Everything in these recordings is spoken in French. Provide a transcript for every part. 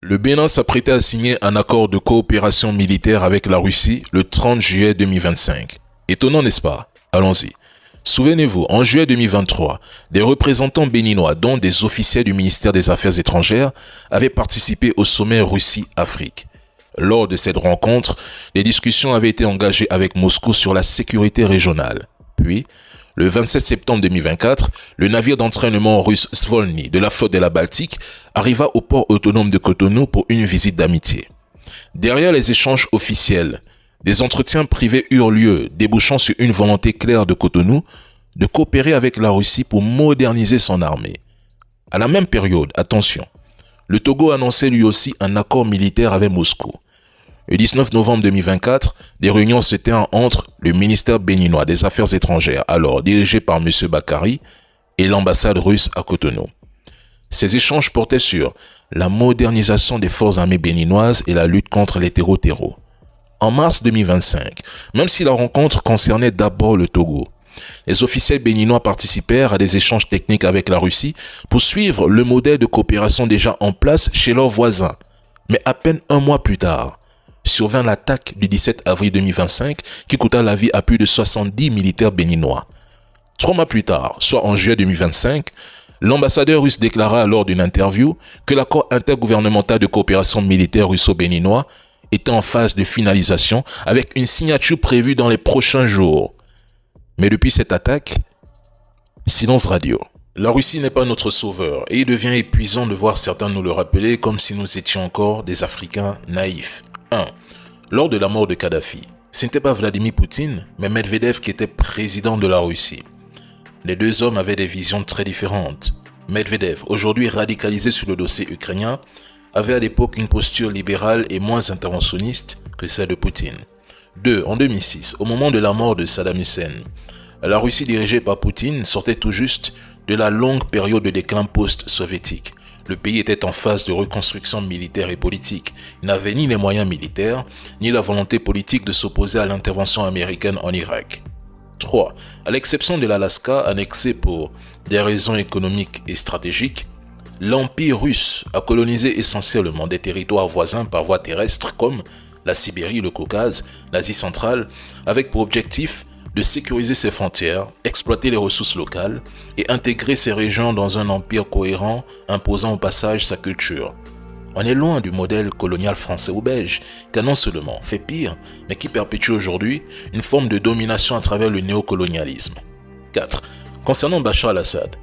Le Bénin s'apprêtait à signer un accord de coopération militaire avec la Russie le 30 juillet 2025. Étonnant, n'est-ce pas? Allons-y. Souvenez-vous, en juillet 2023, des représentants béninois, dont des officiels du ministère des Affaires étrangères, avaient participé au sommet Russie-Afrique. Lors de cette rencontre, des discussions avaient été engagées avec Moscou sur la sécurité régionale. Puis, le 27 septembre 2024, le navire d'entraînement russe Svolny de la flotte de la Baltique arriva au port autonome de Cotonou pour une visite d'amitié. Derrière les échanges officiels, des entretiens privés eurent lieu, débouchant sur une volonté claire de Cotonou de coopérer avec la Russie pour moderniser son armée. À la même période, attention, le Togo annonçait lui aussi un accord militaire avec Moscou. Le 19 novembre 2024, des réunions se tinrent entre le ministère béninois des Affaires étrangères, alors dirigé par M. Bakary, et l'ambassade russe à Cotonou. Ces échanges portaient sur la modernisation des forces armées béninoises et la lutte contre les terreaux. En mars 2025, même si la rencontre concernait d'abord le Togo, les officiels béninois participèrent à des échanges techniques avec la Russie pour suivre le modèle de coopération déjà en place chez leurs voisins. Mais à peine un mois plus tard, survint l'attaque du 17 avril 2025 qui coûta la vie à plus de 70 militaires béninois. 3 mois plus tard, soit en juillet 2025, l'ambassadeur russe déclara lors d'une interview que l'accord intergouvernemental de coopération militaire russo-béninois était en phase de finalisation avec une signature prévue dans les prochains jours. Mais depuis cette attaque, silence radio. La Russie n'est pas notre sauveur et il devient épuisant de voir certains nous le rappeler comme si nous étions encore des Africains naïfs. 1. Lors de la mort de Kadhafi, ce n'était pas Vladimir Poutine, mais Medvedev qui était président de la Russie. Les deux hommes avaient des visions très différentes. Medvedev, aujourd'hui radicalisé sur le dossier ukrainien, avait à l'époque une posture libérale et moins interventionniste que celle de Poutine. 2. En 2006, au moment de la mort de Saddam Hussein, la Russie dirigée par Poutine sortait tout juste de la longue période de déclin post-soviétique. Le pays était en phase de reconstruction militaire et politique. Il n'avait ni les moyens militaires, ni la volonté politique de s'opposer à l'intervention américaine en Irak. 3. À l'exception de l'Alaska, annexé pour des raisons économiques et stratégiques, l'Empire russe a colonisé essentiellement des territoires voisins par voie terrestre comme la Sibérie, le Caucase, l'Asie centrale, avec pour objectif de sécuriser ses frontières, exploiter les ressources locales et intégrer ces régions dans un empire cohérent imposant au passage sa culture. On est loin du modèle colonial français ou belge, qui a non seulement fait pire, mais qui perpétue aujourd'hui une forme de domination à travers le néocolonialisme. 4. Concernant Bachar al-Assad,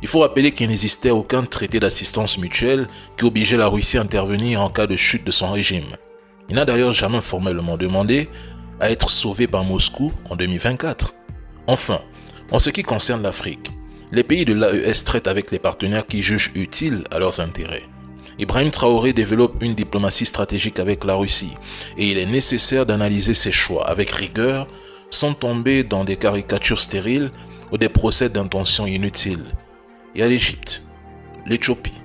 il faut rappeler qu'il n'existait aucun traité d'assistance mutuelle qui obligeait la Russie à intervenir en cas de chute de son régime. Il n'a d'ailleurs jamais formellement demandé à être sauvé par Moscou en 2024. Enfin, en ce qui concerne l'Afrique, les pays de l'AES traitent avec les partenaires qui jugent utiles à leurs intérêts. Ibrahim Traoré développe une diplomatie stratégique avec la Russie et il est nécessaire d'analyser ses choix avec rigueur sans tomber dans des caricatures stériles ou des procès d'intention inutiles. Il y a l'Égypte, l'Éthiopie,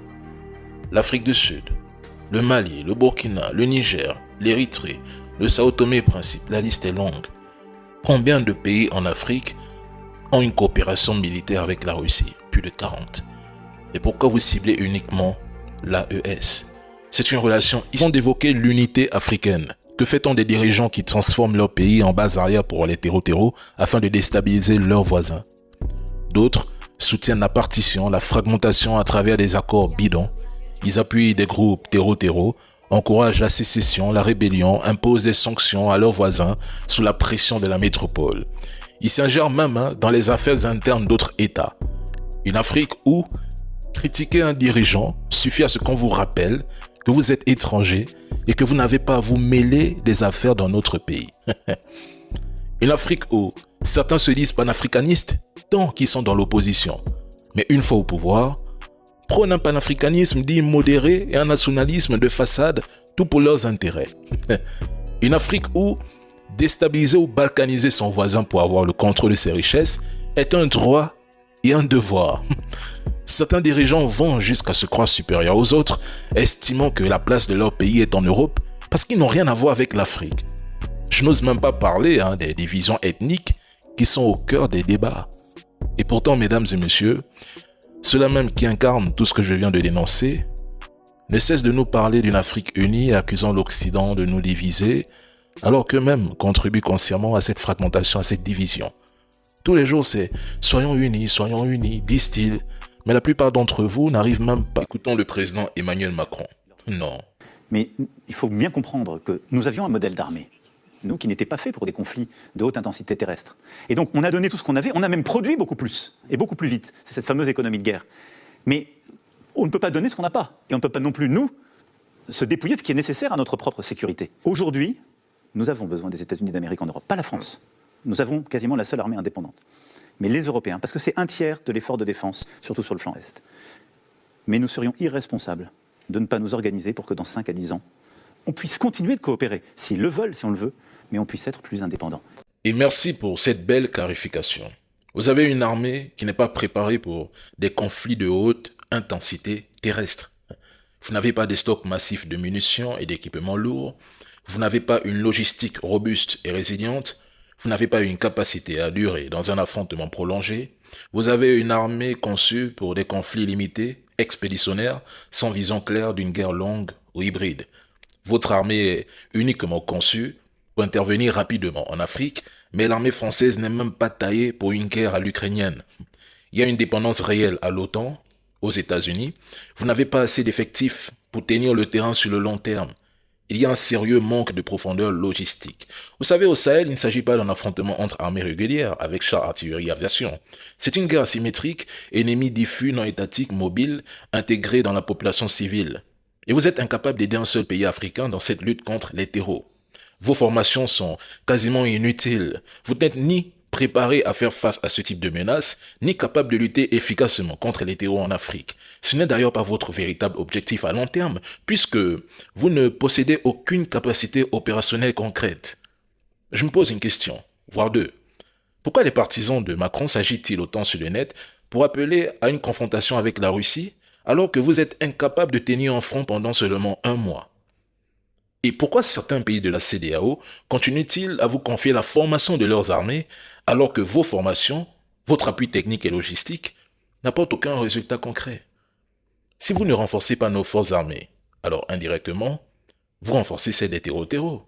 l'Afrique du Sud, le Mali, le Burkina, le Niger, l'Érythrée, le Sao Tomé et Principe, la liste est longue. Combien de pays en Afrique ont une coopération militaire avec la Russie? Plus de 40. Et pourquoi vous ciblez uniquement l'AES? C'est une relation historique. D'évoquer l'unité africaine. Que fait-on des dirigeants qui transforment leur pays en base arrière pour les terreaux afin de déstabiliser leurs voisins? D'autres soutiennent la partition, la fragmentation à travers des accords bidons. Ils appuient des groupes terreaux, encouragent la sécession, la rébellion, imposent des sanctions à leurs voisins sous la pression de la métropole. Ils s'ingèrent même dans les affaires internes d'autres États. Une Afrique où critiquer un dirigeant suffit à ce qu'on vous rappelle que vous êtes étranger et que vous n'avez pas à vous mêler des affaires dans notre pays. Une Afrique où certains se disent panafricanistes tant qu'ils sont dans l'opposition. Mais une fois au pouvoir, prônent un panafricanisme dit modéré et un nationalisme de façade, tout pour leurs intérêts. Une Afrique où déstabiliser ou balkaniser son voisin pour avoir le contrôle de ses richesses est un droit et un devoir. Certains dirigeants vont jusqu'à se croire supérieurs aux autres, estimant que la place de leur pays est en Europe parce qu'ils n'ont rien à voir avec l'Afrique. Je n'ose même pas parler des divisions ethniques qui sont au cœur des débats. Et pourtant, mesdames et messieurs, ceux-là même qui incarnent tout ce que je viens de dénoncer ne cessent de nous parler d'une Afrique unie, accusant l'Occident de nous diviser, alors qu'eux-mêmes contribuent consciemment à cette fragmentation, à cette division. Tous les jours, c'est « soyons unis », disent-ils, mais la plupart d'entre vous n'arrivent même pas. Écoutons le président Emmanuel Macron. Non. Mais il faut bien comprendre que nous avions un modèle d'armée, nous, qui n'était pas fait pour des conflits de haute intensité terrestre. Et donc, on a donné tout ce qu'on avait, on a même produit beaucoup plus, et beaucoup plus vite. C'est cette fameuse économie de guerre. Mais on ne peut pas donner ce qu'on n'a pas. Et on ne peut pas non plus, nous, se dépouiller de ce qui est nécessaire à notre propre sécurité. Aujourd'hui, nous avons besoin des États-Unis d'Amérique en Europe, pas la France. Nous avons quasiment la seule armée indépendante. Mais les Européens, parce que c'est un tiers de l'effort de défense, surtout sur le flanc Est. Mais nous serions irresponsables de ne pas nous organiser pour que dans 5 à 10 ans, on puisse continuer de coopérer, s'ils le veulent, si on le veut, mais on puisse être plus indépendants. Et merci pour cette belle clarification. Vous avez une armée qui n'est pas préparée pour des conflits de haute intensité terrestre. Vous n'avez pas des stocks massifs de munitions et d'équipements lourds. Vous n'avez pas une logistique robuste et résiliente. Vous n'avez pas une capacité à durer dans un affrontement prolongé. Vous avez une armée conçue pour des conflits limités, expéditionnaires, sans vision claire d'une guerre longue ou hybride. Votre armée est uniquement conçue pour intervenir rapidement en Afrique, mais l'armée française n'est même pas taillée pour une guerre à l'ukrainienne. Il y a une dépendance réelle à l'OTAN, aux États-Unis. Vous n'avez pas assez d'effectifs pour tenir le terrain sur le long terme. Il y a un sérieux manque de profondeur logistique. Vous savez, au Sahel, il ne s'agit pas d'un affrontement entre armées régulières avec chars, artillerie et aviation. C'est une guerre asymétrique, ennemis diffus, non étatiques, mobiles, intégrés dans la population civile. Et vous êtes incapable d'aider un seul pays africain dans cette lutte contre les terreaux. Vos formations sont quasiment inutiles. Vous n'êtes ni préparé à faire face à ce type de menaces, ni capable de lutter efficacement contre les terreaux en Afrique. Ce n'est d'ailleurs pas votre véritable objectif à long terme, puisque vous ne possédez aucune capacité opérationnelle concrète. Je me pose une question, voire deux. Pourquoi les partisans de Macron s'agitent-ils autant sur le net pour appeler à une confrontation avec la Russie, alors que vous êtes incapable de tenir un front pendant seulement 1 mois? Et pourquoi certains pays de la CEDEAO continuent-ils à vous confier la formation de leurs armées alors que vos formations, votre appui technique et logistique n'apportent aucun résultat concret? Si vous ne renforcez pas nos forces armées, alors indirectement, vous renforcez celles des terreaux.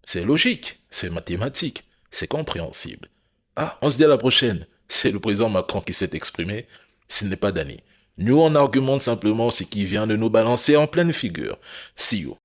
C'est logique, c'est mathématique, c'est compréhensible. Ah, on se dit à la prochaine. C'est le président Macron qui s'est exprimé, ce n'est pas Dany. Nous, on argumente simplement ce qui vient de nous balancer en pleine figure. See you.